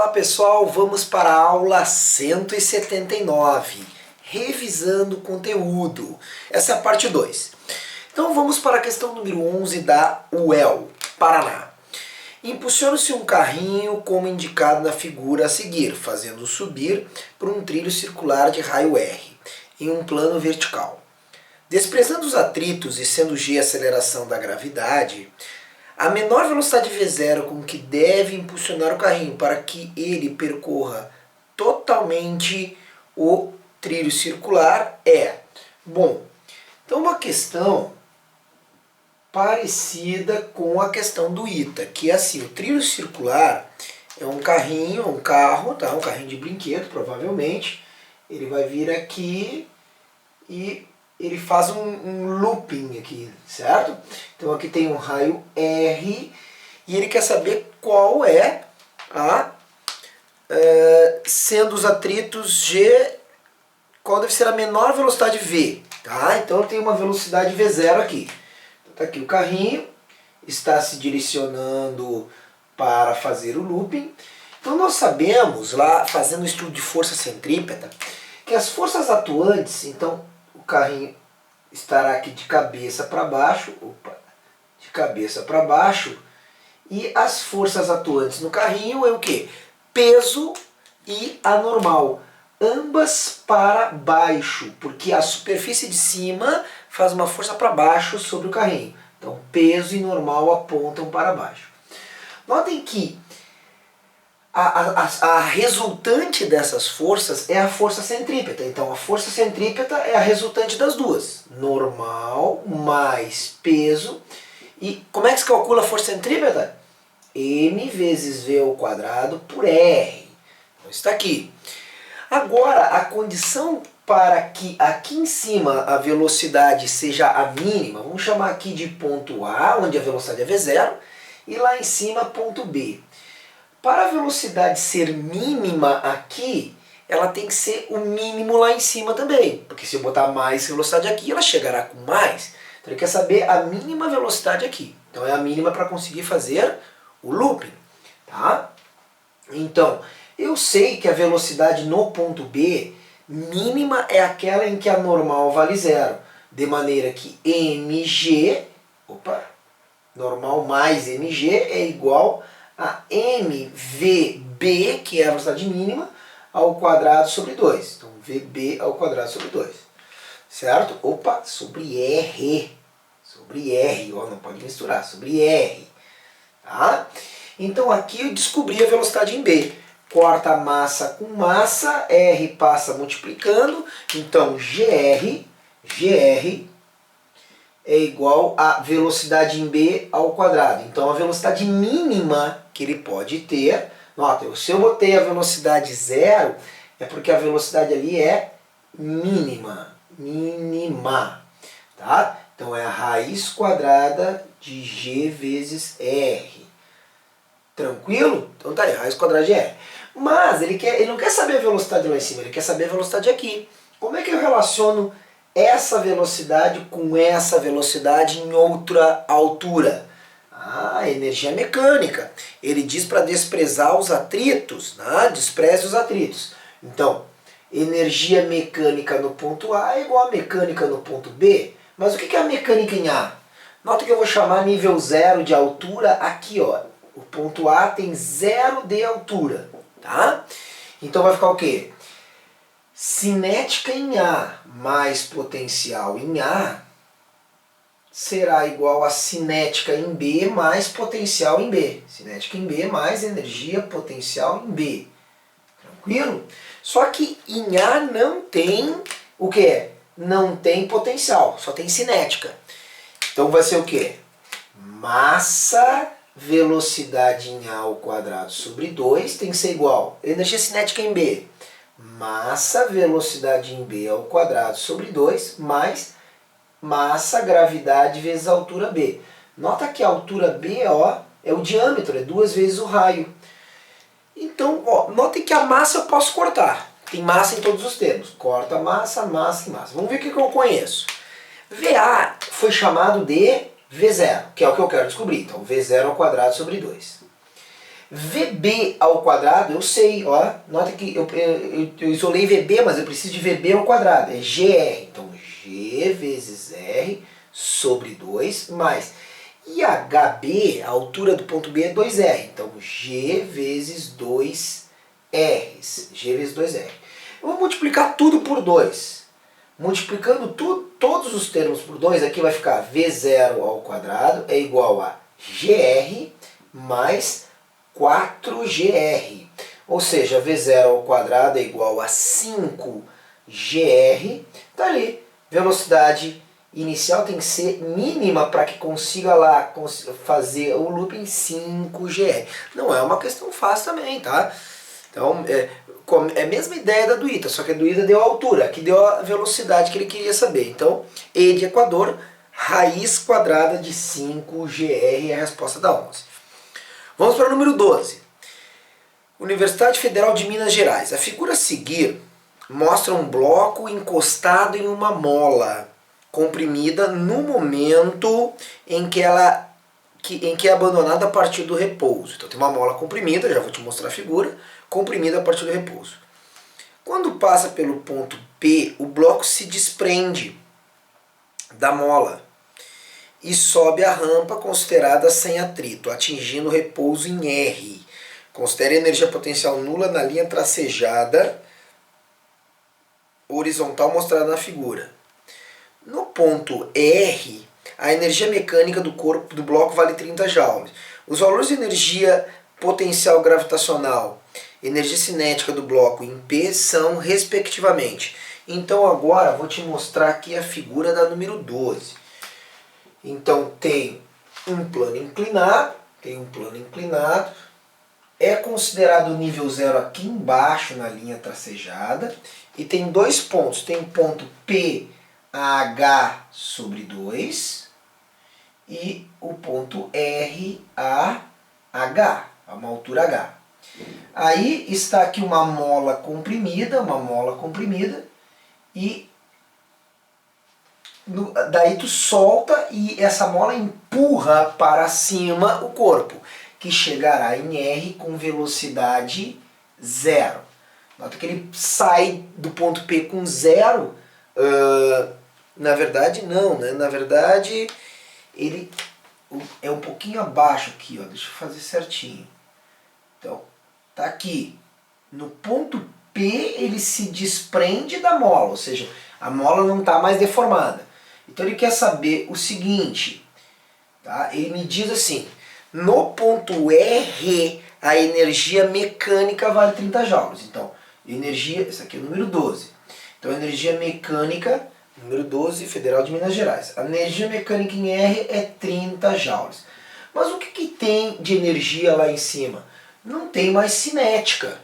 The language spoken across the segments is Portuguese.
Olá pessoal, vamos para a aula 179, revisando o conteúdo. Essa é a parte 2. Então vamos para a questão número 11 da UEL, Paraná. Impulsiona-se um carrinho como indicado na figura a seguir, fazendo subir por um trilho circular de raio R, em um plano vertical. Desprezando os atritos e sendo G a aceleração da gravidade, a menor velocidade V0 com que deve impulsionar o carrinho para que ele percorra totalmente o trilho circular é... Bom, então uma questão parecida com a questão do ITA, que é assim, o trilho circular é um carrinho, um carro, tá? Um carrinho de brinquedo, provavelmente. Ele vai vir aqui e ele faz um looping aqui, certo? Então aqui tem um raio R e ele quer saber qual é sendo os atritos G, qual deve ser a menor velocidade V, tá? Então eu tenho uma velocidade V0 aqui. Então tá aqui o carrinho, está se direcionando para fazer o looping. Então nós sabemos, lá fazendo o estudo de força centrípeta, que as forças atuantes, então o carrinho estará aqui de cabeça para baixo, de cabeça para baixo, e as forças atuantes no carrinho é o quê? Peso e anormal, ambas para baixo, porque a superfície de cima faz uma força para baixo sobre o carrinho. Então peso e normal apontam para baixo. Notem que a resultante dessas forças é a força centrípeta. Então a força centrípeta é a resultante das duas. Normal mais peso. E como é que se calcula a força centrípeta? M vezes V ao quadrado por R. Então está aqui. Agora a condição para que aqui em cima a velocidade seja a mínima, vamos chamar aqui de ponto A, onde a velocidade é V0, e lá em cima ponto B. Para a velocidade ser mínima aqui, ela tem que ser o mínimo lá em cima também. Porque se eu botar mais velocidade aqui, ela chegará com mais. Então ele quer saber a mínima velocidade aqui. Então é a mínima para conseguir fazer o looping. Tá? Então, eu sei que a velocidade no ponto B, mínima é aquela em que a normal vale zero. De maneira que mg, normal mais mg é igual a mvb, que é a velocidade mínima, ao quadrado sobre 2. Então, vb ao quadrado sobre 2. Certo? Sobre R. Sobre R, ó, não pode misturar, sobre R. Tá? Então, aqui eu descobri a velocidade em B. Corta massa com massa, R passa multiplicando, então GR é igual a velocidade em B ao quadrado. Então a velocidade mínima que ele pode ter, nota, se eu botei a velocidade zero, é porque a velocidade ali é mínima. Tá? Então é a raiz quadrada de G vezes R. Tranquilo? Então tá aí, raiz quadrada de R. Mas ele não quer saber a velocidade lá em cima, ele quer saber a velocidade aqui. Como é que eu relaciono essa velocidade com essa velocidade em outra altura? Energia mecânica. Ele diz para desprezar os atritos, né? Despreze os atritos. Então, energia mecânica no ponto A é igual a mecânica no ponto B. Mas o que é a mecânica em A? Nota que eu vou chamar nível 0 de altura aqui, ó. O ponto A tem 0 de altura, tá? Então vai ficar o quê? Cinética em A mais potencial em A será igual a cinética em B mais potencial em B. Cinética em B mais energia potencial em B. Tranquilo? Só que em A não tem o quê? Não tem potencial, só tem cinética. Então vai ser o quê? Massa velocidade em A ao quadrado sobre 2 tem que ser igual a energia cinética em B. Massa velocidade em B ao quadrado sobre 2 mais massa gravidade vezes a altura B. Nota que a altura B, ó, é o diâmetro, é 2 vezes o raio. Então, ó, notem que a massa eu posso cortar. Tem massa em todos os termos. Corta massa, massa e massa. Vamos ver o que eu conheço. VA foi chamado de V0, que é o que eu quero descobrir. Então, V0 ao quadrado sobre 2. VB ao quadrado, eu sei, ó. Nota que eu isolei VB, mas eu preciso de VB ao quadrado. É GR. Então, G vezes R sobre 2 mais. E HB, a altura do ponto B é 2R. Então, G vezes 2R. G vezes 2R. Eu vou multiplicar tudo por 2. Multiplicando todos os termos por 2, aqui vai ficar V0 ao quadrado é igual a GR mais 4GR. Ou seja, V0 ao quadrado é igual a 5GR. Tá ali. Velocidade inicial tem que ser mínima para que consiga lá fazer o looping 5GR. Não é uma questão fácil também, tá? Então, é a mesma ideia da do ITA, só que a do ITA deu a altura, aqui deu a velocidade que ele queria saber. Então, E de Equador, raiz quadrada de 5GR é a resposta da 11. Vamos para o número 12. Universidade Federal de Minas Gerais. A figura a seguir mostra um bloco encostado em uma mola comprimida no momento em que é abandonada a partir do repouso. Então tem uma mola comprimida, já vou te mostrar a figura, comprimida a partir do repouso. Quando passa pelo ponto P, o bloco se desprende da mola e sobe a rampa considerada sem atrito, atingindo o repouso em R. Considere a energia potencial nula na linha tracejada horizontal mostrada na figura. No ponto R, a energia mecânica do corpo do bloco vale 30 joules. Os valores de energia potencial gravitacional, energia cinética do bloco em P são respectivamente. Então agora vou te mostrar aqui a figura da número 12. Então tem um plano inclinado, é considerado o nível zero aqui embaixo na linha tracejada e tem dois pontos, tem o ponto PH sobre 2 e o ponto RAH, a uma altura H. Aí está aqui uma mola comprimida e daí tu solta e essa mola empurra para cima o corpo, que chegará em R com velocidade zero. Nota que ele sai do ponto P com zero, na verdade não, né? Na verdade ele é um pouquinho abaixo aqui, ó. Deixa eu fazer certinho. Então, tá aqui. No ponto P ele se desprende da mola, ou seja, a mola não está mais deformada. Então ele quer saber o seguinte, tá? Ele me diz assim, no ponto R a energia mecânica vale 30 joules. Então, energia, esse aqui é o número 12. Então, energia mecânica, número 12, Federal de Minas Gerais. A energia mecânica em R é 30 joules. Mas o que tem de energia lá em cima? Não tem mais cinética.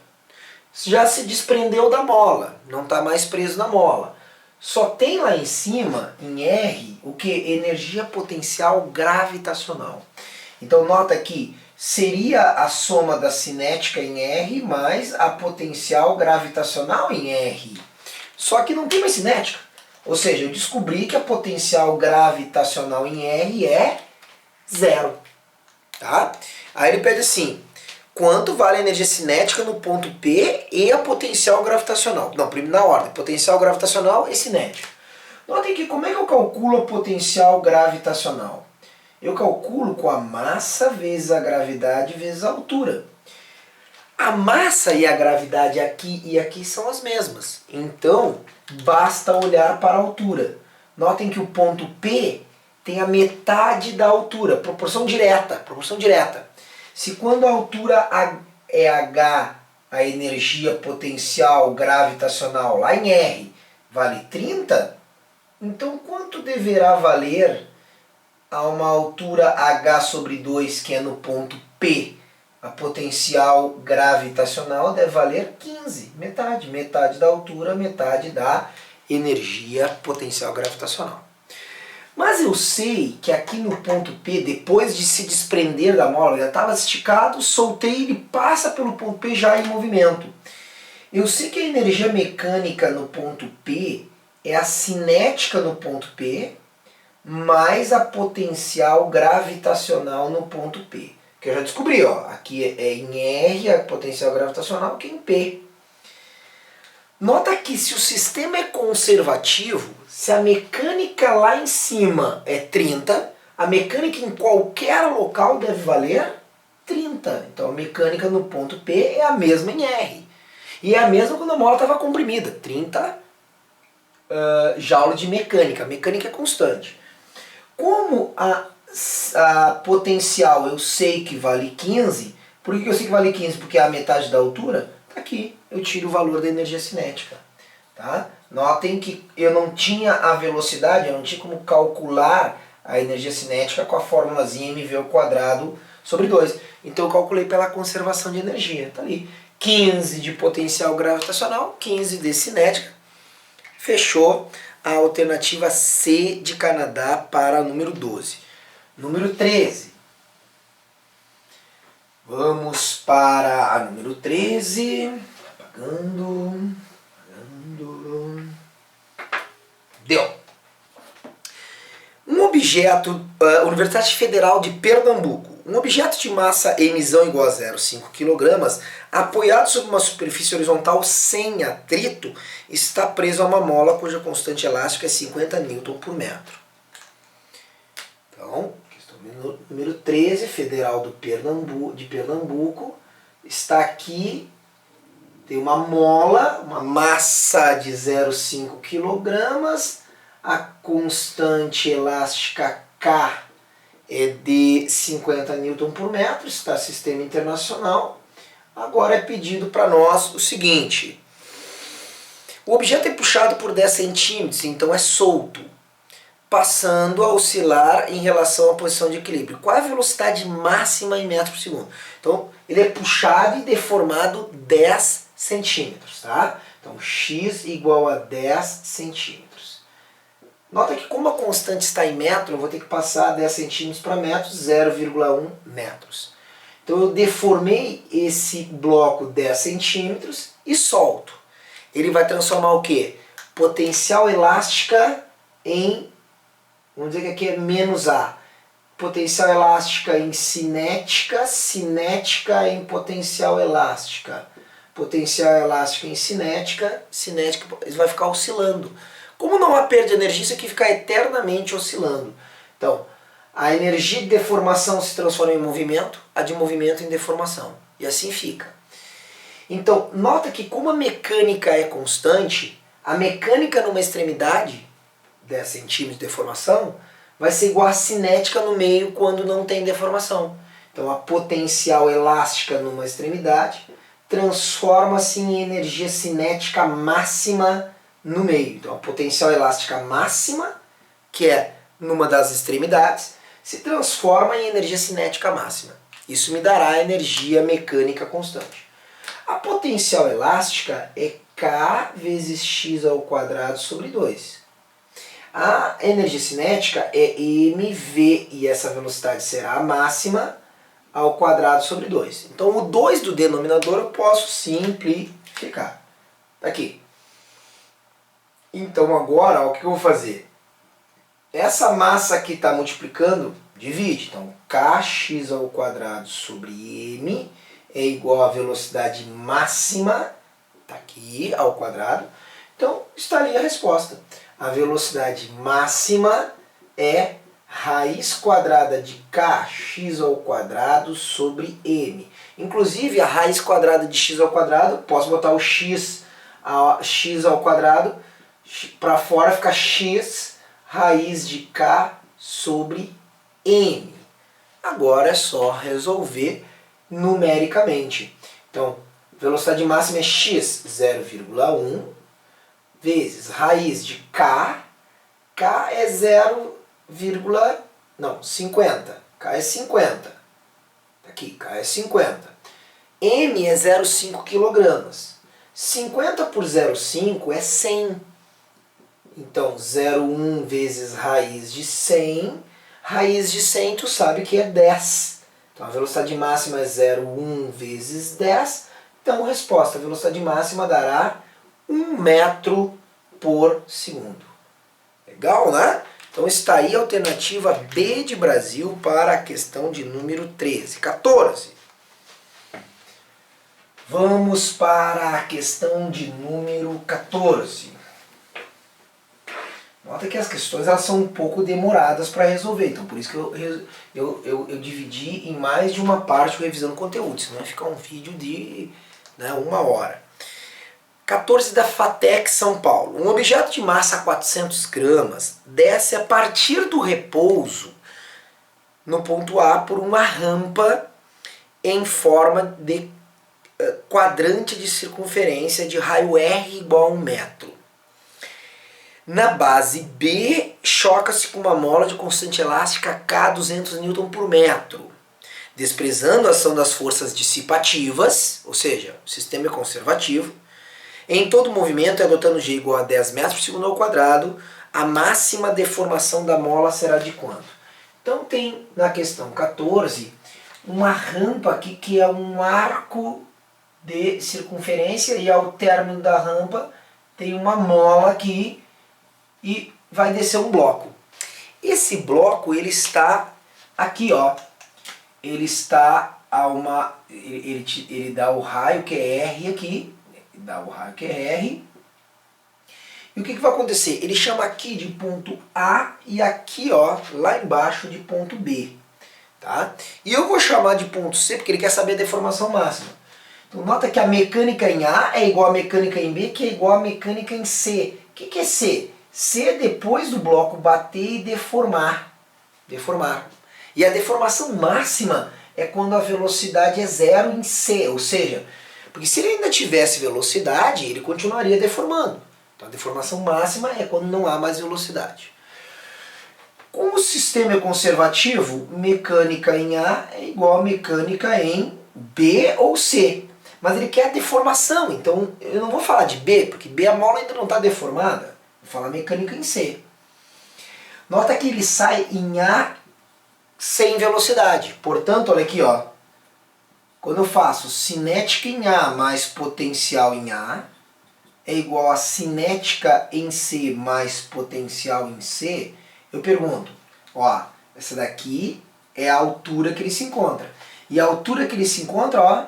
Já se desprendeu da mola, não está mais preso na mola. Só tem lá em cima, em R, o que? Energia potencial gravitacional. Então nota que seria a soma da cinética em R mais a potencial gravitacional em R. Só que não tem mais cinética. Ou seja, eu descobri que a potencial gravitacional em R é zero. Tá? Aí ele pede assim, quanto vale a energia cinética no ponto P e a potencial gravitacional? Não, na ordem, potencial gravitacional e cinética. Notem que como é que eu calculo a potencial gravitacional? Eu calculo com a massa vezes a gravidade vezes a altura. A massa e a gravidade aqui e aqui são as mesmas. Então, basta olhar para a altura. Notem que o ponto P tem a metade da altura, proporção direta. Se quando a altura é H, a energia potencial gravitacional lá em R vale 30, então quanto deverá valer a uma altura H sobre 2, que é no ponto P? A potencial gravitacional deve valer 15, metade da altura, metade da energia potencial gravitacional. Mas eu sei que aqui no ponto P, depois de se desprender da mola, já estava esticado, soltei, ele passa pelo ponto P já em movimento. Eu sei que a energia mecânica no ponto P é a cinética no ponto P, mais a potencial gravitacional no ponto P. Porque eu já descobri, ó, aqui é em R a potencial gravitacional, aqui em P. Nota que se o sistema é conservativo, se a mecânica lá em cima é 30, a mecânica em qualquer local deve valer 30. Então a mecânica no ponto P é a mesma em R. E é a mesma quando a mola estava comprimida, 30 joule de mecânica. A mecânica é constante. Como a potencial eu sei que vale 15, por que eu sei que vale 15? Porque é a metade da altura. Aqui eu tiro o valor da energia cinética. Tá? Notem que eu não tinha a velocidade, eu não tinha como calcular a energia cinética com a formulazinha mv² sobre 2. Então eu calculei pela conservação de energia. Tá ali. 15 de potencial gravitacional, 15 de cinética. Fechou a alternativa C de Canadá para o número 12. Número 13. Vamos para a número 13. Apagando. Deu. Um objeto, Universidade Federal de Pernambuco. Um objeto de massa emisão igual a 0,5 kg, apoiado sobre uma superfície horizontal sem atrito, está preso a uma mola cuja constante elástica é 50 Nm por metro. Então, questão número 13, Federal de Pernambuco, está aqui, tem uma mola, uma massa de 0,5 kg, a constante elástica K é de 50 Nm por metro, está sistema internacional. Agora é pedido para nós o seguinte: o objeto é puxado por 10 centímetros, então é solto, passando a oscilar em relação à posição de equilíbrio. Qual é a velocidade máxima em metros por segundo? Então ele é puxado e deformado 10 centímetros, tá? Então x igual a 10 centímetros. Nota que como a constante está em metro, eu vou ter que passar 10 centímetros para metros, 0,1 metros. Então eu deformei esse bloco 10 centímetros e solto. Ele vai transformar o quê? Potencial elástica em, vamos dizer que aqui é menos A. Potencial elástica em cinética, cinética em potencial elástica. Potencial elástica em cinética, cinética, ele vai ficar oscilando. Como não há perda de energia, isso aqui fica eternamente oscilando. Então, a energia de deformação se transforma em movimento, a de movimento em deformação. E assim fica. Então, nota que como a mecânica é constante, a mecânica numa extremidade, 10 centímetros de deformação, vai ser igual a cinética no meio quando não tem deformação. Então, a potencial elástica numa extremidade transforma-se em energia cinética máxima no meio. Então a potencial elástica máxima, que é numa das extremidades, se transforma em energia cinética máxima. Isso me dará energia mecânica constante. A potencial elástica é K vezes x² sobre 2. A energia cinética é mv, e essa velocidade será a máxima, ao quadrado sobre 2. Então o 2 do denominador eu posso simplificar. Tá aqui. Então agora, ó, o que eu vou fazer? Essa massa que está multiplicando, divide. Então kx² sobre m é igual à velocidade máxima, está aqui, ao quadrado. Então está ali a resposta. A velocidade máxima é raiz quadrada de kx² sobre m. Inclusive a raiz quadrada de x², posso botar o x ao quadrado, para fora fica x raiz de k sobre m. Agora é só resolver numericamente. Então, velocidade máxima é x 0,1 vezes raiz de k. K é 50. K é 50. Aqui, K é 50. M é 0,5 kg. 50 por 0,5 é 100. Então, 0,1 vezes raiz de 100. Raiz de 100, tu sabe que é 10. Então, a velocidade máxima é 0,1 vezes 10. Então, resposta, a velocidade máxima dará 1 metro por segundo. Legal, né? Então está aí a alternativa B de Brasil para a questão de número 13. 14. Vamos para a questão de número 14. Nota que as questões elas são um pouco demoradas para resolver, então por isso que eu dividi em mais de uma parte revisando conteúdo, senão vai ficar um vídeo de 1 hora. 14 da FATEC São Paulo. Um objeto de massa 400 gramas desce a partir do repouso no ponto A por uma rampa em forma de quadrante de circunferência de raio R igual a 1 metro. Na base B, choca-se com uma mola de constante elástica K 200 N por metro. Desprezando a ação das forças dissipativas, ou seja, o sistema é conservativo, em todo movimento, adotando G igual a 10 metros por segundo ao quadrado, a máxima deformação da mola será de quanto? Então tem na questão 14 uma rampa aqui que é um arco de circunferência e ao término da rampa tem uma mola aqui e vai descer um bloco. Esse bloco ele está aqui, ó. Ele está a uma ele dá o raio que é R aqui, dá o raio que é R. E o que vai acontecer? Ele chama aqui de ponto A e aqui, ó, lá embaixo de ponto B, tá? E eu vou chamar de ponto C porque ele quer saber a deformação máxima. Então nota que a mecânica em A é igual a mecânica em B, que é igual a mecânica em C. O que é C? C é depois do bloco bater e deformar. E a deformação máxima é quando a velocidade é zero em C, ou seja, porque se ele ainda tivesse velocidade, ele continuaria deformando. Então a deformação máxima é quando não há mais velocidade. Como o sistema é conservativo, mecânica em A é igual a mecânica em B ou C. Mas ele quer a deformação, então eu não vou falar de B, porque B a mola ainda não está deformada. Vou falar mecânica em C. Nota que ele sai em A sem velocidade. Portanto, olha aqui, ó. Quando eu faço cinética em A mais potencial em A, é igual a cinética em C mais potencial em C, eu pergunto, ó, essa daqui é a altura que ele se encontra. E a altura que ele se encontra, ó,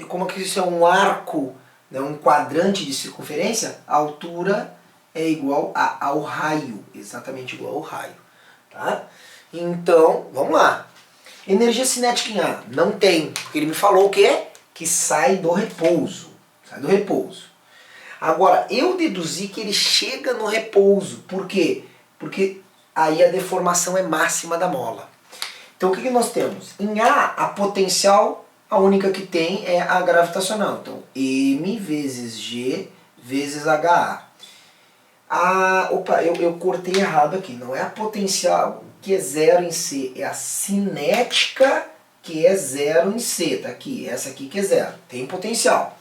como que isso é um arco, né, um quadrante de circunferência, a altura é igual ao raio, exatamente igual ao raio. Tá? Então, vamos lá. Energia cinética em A, não tem, porque ele me falou o quê? Que sai do repouso. Sai do repouso. Agora, eu deduzi que ele chega no repouso. Por quê? Porque aí a deformação é máxima da mola. Então o que nós temos? Em A potencial, a única que tem é a gravitacional. Então, M vezes G vezes HA. Opa, eu cortei errado aqui. Não é a potencial que é zero em C, é a cinética que é zero em C. Tá aqui, essa aqui que é zero. Tem potencial.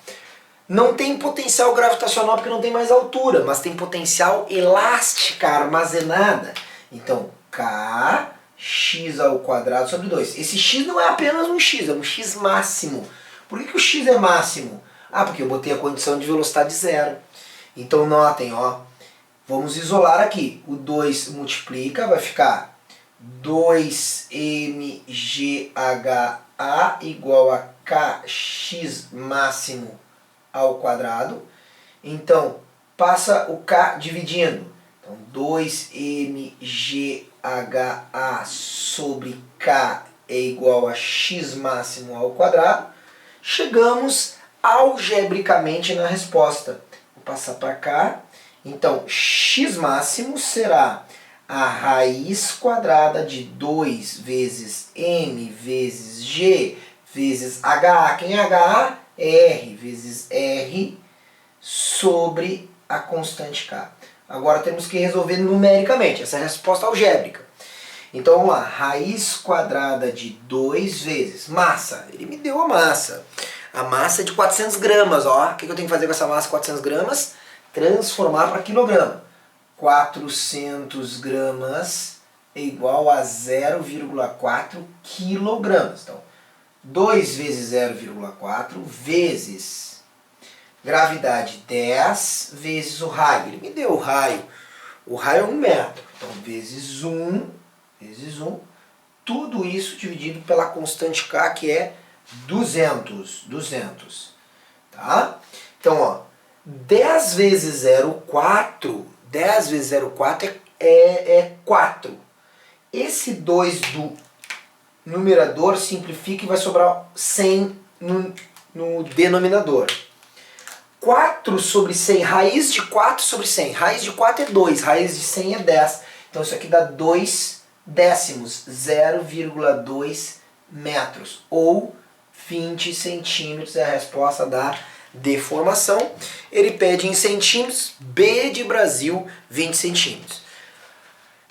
Não tem potencial gravitacional porque não tem mais altura, mas tem potencial elástica armazenada. Então, Kx ao quadrado sobre 2. Esse x não é apenas um x, é um x máximo. Por que o x é máximo? Porque eu botei a condição de velocidade zero. Então notem, ó, vamos isolar aqui. O 2 multiplica, vai ficar 2mgha igual a kx máximo ao quadrado. Então, passa o k dividindo. Então, 2mgha sobre k é igual a x máximo ao quadrado. Chegamos algebricamente na resposta. Vou passar para cá. Então, x máximo será a raiz quadrada de 2 vezes m vezes g vezes HA. Quem é HA? R vezes R sobre a constante K. Agora temos que resolver numericamente, essa é a resposta algébrica. Então vamos lá, raiz quadrada de 2 vezes massa. Ele me deu a massa. A massa é de 400 gramas, ó. O que eu tenho que fazer com essa massa de 400 gramas? Transformar para quilograma. 400 gramas é igual a 0,4 quilogramas. Então, 2 vezes 0,4 vezes gravidade 10 vezes o raio. Ele me deu o raio. O raio é 1 metro. Então, vezes 1, tudo isso dividido pela constante K, que é 200. Tá? Então, ó, 10 vezes 0,4, 10 vezes 0,4 é 4. Esse 2 do numerador simplifica e vai sobrar 100 no denominador. 4 sobre 100, raiz de 4 sobre 100. Raiz de 4 é 2, raiz de 100 é 10. Então isso aqui dá 2 décimos, 0,2 metros. Ou 20 centímetros é a resposta da deformação. Ele pede em centímetros, B de Brasil, 20 centímetros.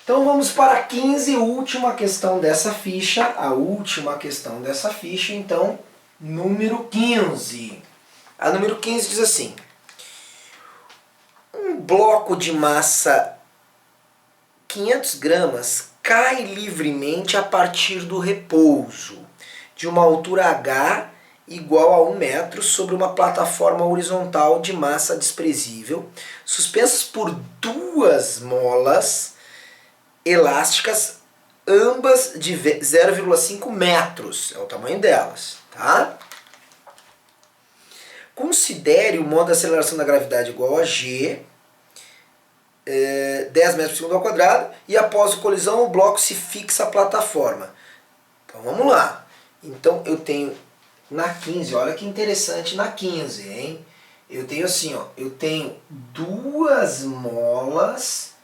Então vamos para a 15, última questão dessa ficha. A última questão dessa ficha, então, número 15. A número 15 diz assim: um bloco de massa 500 gramas cai livremente a partir do repouso, de uma altura h igual a 1 metro sobre uma plataforma horizontal de massa desprezível, suspensas por 2 molas elásticas, ambas de 0,5 metros, é o tamanho delas, tá? Considere o modo de aceleração da gravidade igual a g, 10 metros por segundo ao quadrado, e após a colisão o bloco se fixa à plataforma. Então vamos lá. Então eu tenho na 15, olha que interessante na 15, hein? Eu tenho assim, ó, eu tenho 2 molas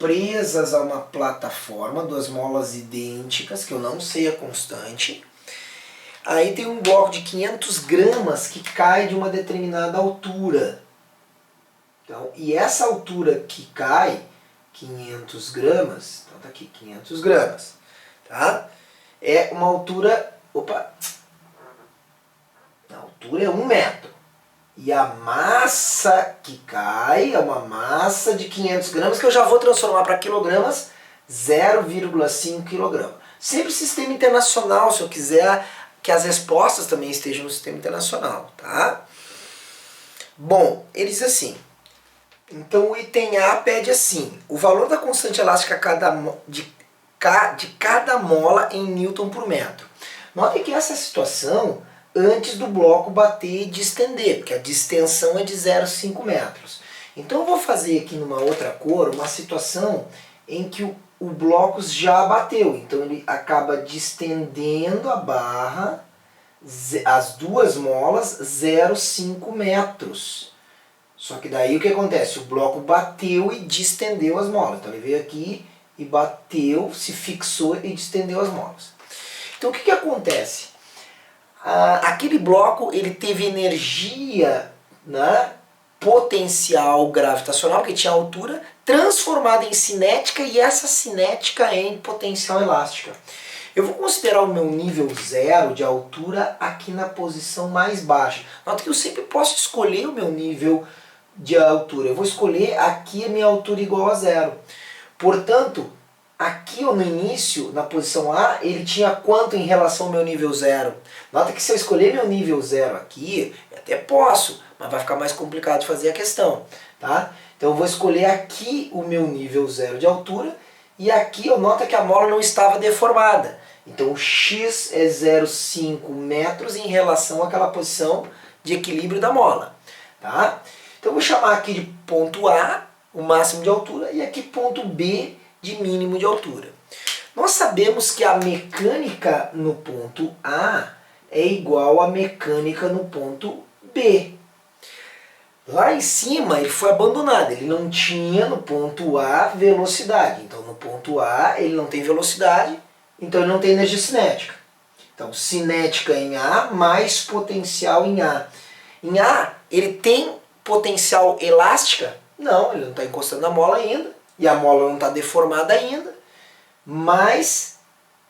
presas a uma plataforma, 2 molas idênticas, que eu não sei a constante. Aí tem um bloco de 500 gramas que cai de uma determinada altura. Então, e essa altura que cai, 500 gramas, então tá aqui, 500 gramas, tá? É uma altura, a altura é 1 metro. E a massa que cai é uma massa de 500 gramas, que eu já vou transformar para quilogramas, 0,5 quilograma. Sempre sistema internacional, se eu quiser que as respostas também estejam no sistema internacional, tá? Bom, ele diz assim, então o item A pede assim, o valor da constante elástica de cada mola em Newton por metro. Note que essa situação antes do bloco bater e distender, porque a distensão é de 0,5 metros. Então eu vou fazer aqui numa outra cor uma situação em que o bloco já bateu, então ele acaba distendendo a barra, as 2 molas, 0,5 metros. Só que daí o que acontece? O bloco bateu e distendeu as molas. Então ele veio aqui e bateu, se fixou e distendeu as molas. Então o que acontece? Aquele bloco ele teve energia, né, potencial gravitacional, que tinha altura, transformada em cinética, e essa cinética em potencial elástica. Eu vou considerar o meu nível 0 de altura aqui na posição mais baixa. Nota que eu sempre posso escolher o meu nível de altura. Eu vou escolher aqui a minha altura igual a 0. Portanto, aqui no início, na posição A, ele tinha quanto em relação ao meu nível 0? Nota que se eu escolher meu nível 0 aqui, eu até posso, mas vai ficar mais complicado de fazer a questão, tá? Então eu vou escolher aqui o meu nível 0 de altura, e aqui eu noto que a mola não estava deformada. Então o x é 0,5 metros em relação àquela posição de equilíbrio da mola, tá? Então eu vou chamar aqui de ponto A, o máximo de altura, e aqui ponto B, de mínimo de altura. Nós sabemos que a mecânica no ponto A é igual à mecânica no ponto B. Lá em cima ele foi abandonado, ele não tinha no ponto A velocidade. Então no ponto A ele não tem velocidade, então ele não tem energia cinética. Então cinética em A mais potencial em A. Em A ele tem potencial elástica? Não, ele não está encostando na mola ainda. E a mola não está deformada ainda, mas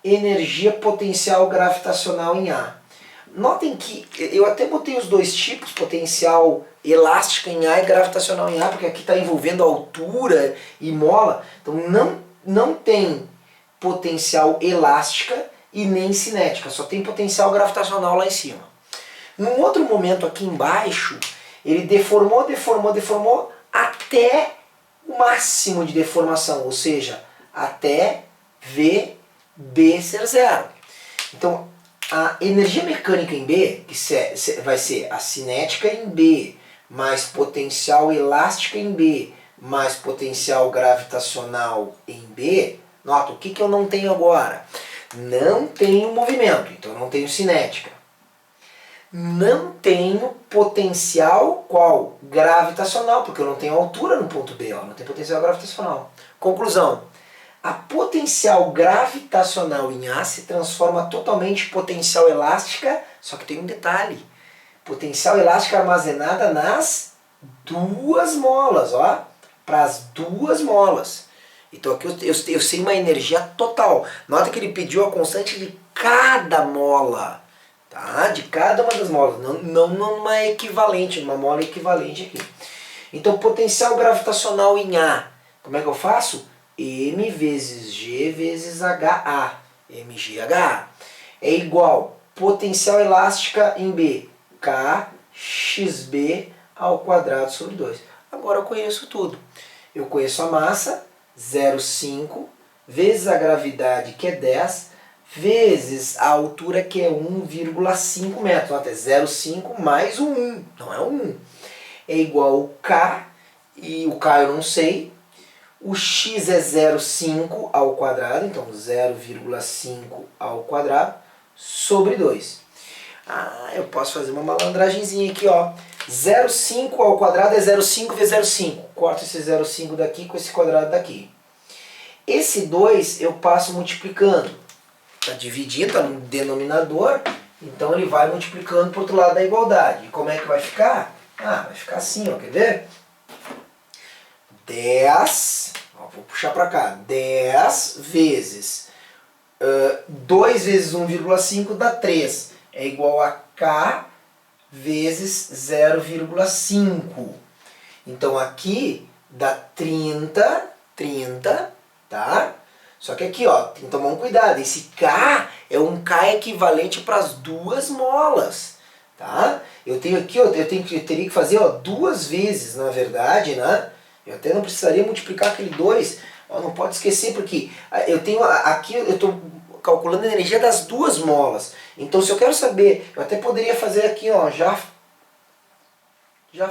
energia potencial gravitacional em A. Notem que eu até botei os dois tipos, potencial elástica em A e gravitacional em A, porque aqui está envolvendo altura e mola, então não tem potencial elástica e nem cinética, só tem potencial gravitacional lá em cima. Num outro momento aqui embaixo, ele deformou até o máximo de deformação, ou seja, até VB ser zero. Então, a energia mecânica em B, que vai ser a cinética em B, mais potencial elástica em B, mais potencial gravitacional em B, nota, o que eu não tenho agora? Não tenho movimento, então eu não tenho cinética. Não tenho potencial qual? Gravitacional, porque eu não tenho altura no ponto B, ó, não tem potencial gravitacional. Conclusão, a potencial gravitacional em A se transforma totalmente em potencial elástica, só que tem um detalhe. Potencial elástica armazenada nas duas molas, ó, para as duas molas. Então aqui eu sei uma energia total. Nota que ele pediu a constante de cada mola, tá? De cada uma das molas, não numa equivalente, numa mola equivalente aqui. Então potencial gravitacional em A, como é que eu faço? M vezes G vezes HA, MGHA, é igual potencial elástica em B, KXB ao quadrado sobre 2. Agora eu conheço tudo. Eu conheço a massa, 0,5, vezes a gravidade, que é 10, vezes a altura, que é 1,5 metros. Nota, é 0,5 mais o 1, não é o 1. É igual ao K, e o K eu não sei. O x é 0,5 ao quadrado, então 0,5 ao quadrado, sobre 2. Ah, eu posso fazer uma malandragenzinha aqui, ó. 0,5 ao quadrado é 0,5 vezes 0,5. Corto esse 0,5 daqui com esse quadrado daqui. Esse 2 eu passo multiplicando. Está dividindo, está no denominador, então ele vai multiplicando para o outro lado da igualdade. E como é que vai ficar? Ah, vai ficar assim, ó, quer ver? 10, ó, vou puxar para cá, 10 vezes 2 vezes 1,5 dá 3. É igual a K vezes 0,5. Então aqui dá 30, tá? Só que aqui, ó, tem que tomar um cuidado. Esse K é um K equivalente para as duas molas, tá? Eu tenho aqui, ó, eu teria que fazer, ó, duas vezes, na verdade, né? Eu até não precisaria multiplicar aquele 2. Ó, não pode esquecer, porque eu tenho aqui, eu estou calculando a energia das duas molas. Então, se eu quero saber, eu até poderia fazer aqui, ó, já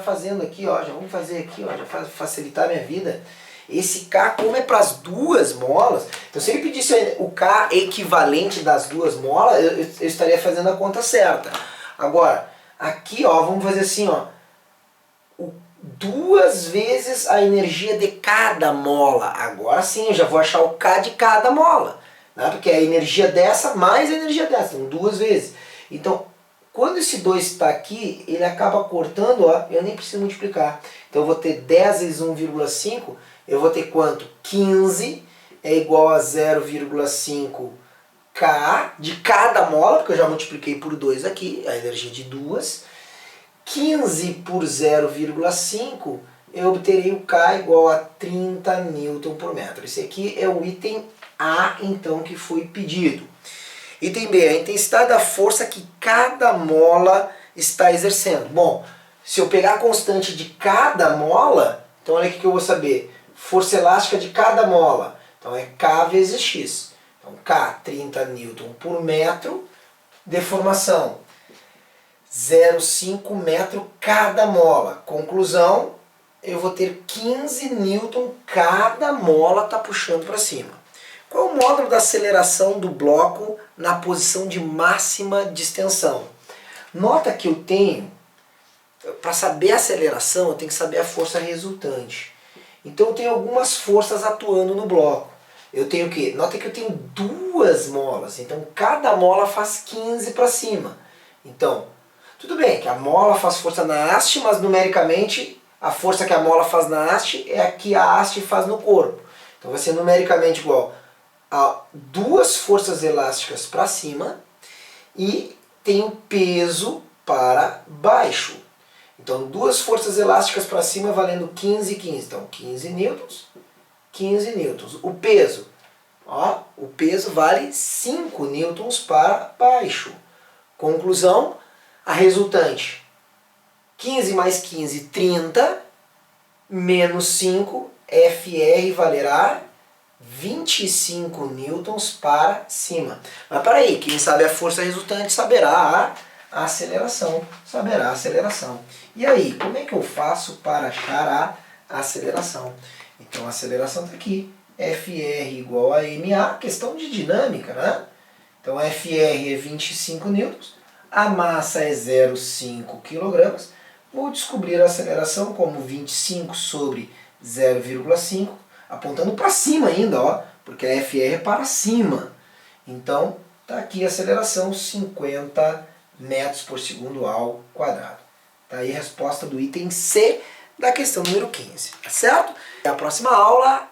fazendo aqui, ó, já vamos fazer aqui, ó, já facilitar a minha vida. Esse K, como é para as duas molas, então se ele pedisse o K equivalente das duas molas, eu estaria fazendo a conta certa. Agora, aqui, ó, vamos fazer assim, ó, duas vezes a energia de cada mola. Agora sim, eu já vou achar o K de cada mola, né? Porque é a energia dessa mais a energia dessa, então duas vezes. Então, quando esse 2 está aqui, ele acaba cortando, ó, eu nem preciso multiplicar. Então eu vou ter 10 vezes 1,5, eu vou ter quanto? 15 é igual a 0,5 K de cada mola, porque eu já multipliquei por 2 aqui, a energia de duas. 15 por 0,5, eu obterei o K igual a 30 Newton por metro. Esse aqui é o item A, então, que foi pedido. Item B, a intensidade da força que cada mola está exercendo. Bom, se eu pegar a constante de cada mola, então olha o que eu vou saber. Força elástica de cada mola. Então é K vezes X. Então K, 30 Newton por metro. Deformação, 0,5 metro cada mola. Conclusão, eu vou ter 15 Newton cada mola está puxando para cima. Qual é o módulo da aceleração do bloco na posição de máxima distensão? Nota que eu tenho, para saber a aceleração, eu tenho que saber a força resultante. Então eu tenho algumas forças atuando no bloco. Eu tenho o quê? Nota que eu tenho duas molas, então cada mola faz 15 para cima. Então, tudo bem que a mola faz força na haste, mas numericamente a força que a mola faz na haste é a que a haste faz no corpo. Então vai ser numericamente igual a duas forças elásticas para cima e tem um peso para baixo. Então duas forças elásticas para cima valendo 15 e 15. Então 15 newtons, 15 newtons. O peso, ó, o peso vale 5 newtons para baixo. Conclusão, a resultante, 15 mais 15, 30, menos 5 FR valerá 25 newtons para cima. Mas peraí, quem sabe a força resultante saberá a aceleração. Saberá a aceleração. E aí, como é que eu faço para achar a aceleração? Então a aceleração está aqui. FR igual a MA, questão de dinâmica, né? Então FR é 25 newtons, a massa é 0,5 kg. Vou descobrir a aceleração como 25 sobre 0,5, apontando para cima ainda, ó, porque a FR é para cima. Então, está aqui a aceleração, 50 metros por segundo ao quadrado. Está aí a resposta do item C da questão número 15, tá certo? E a próxima aula...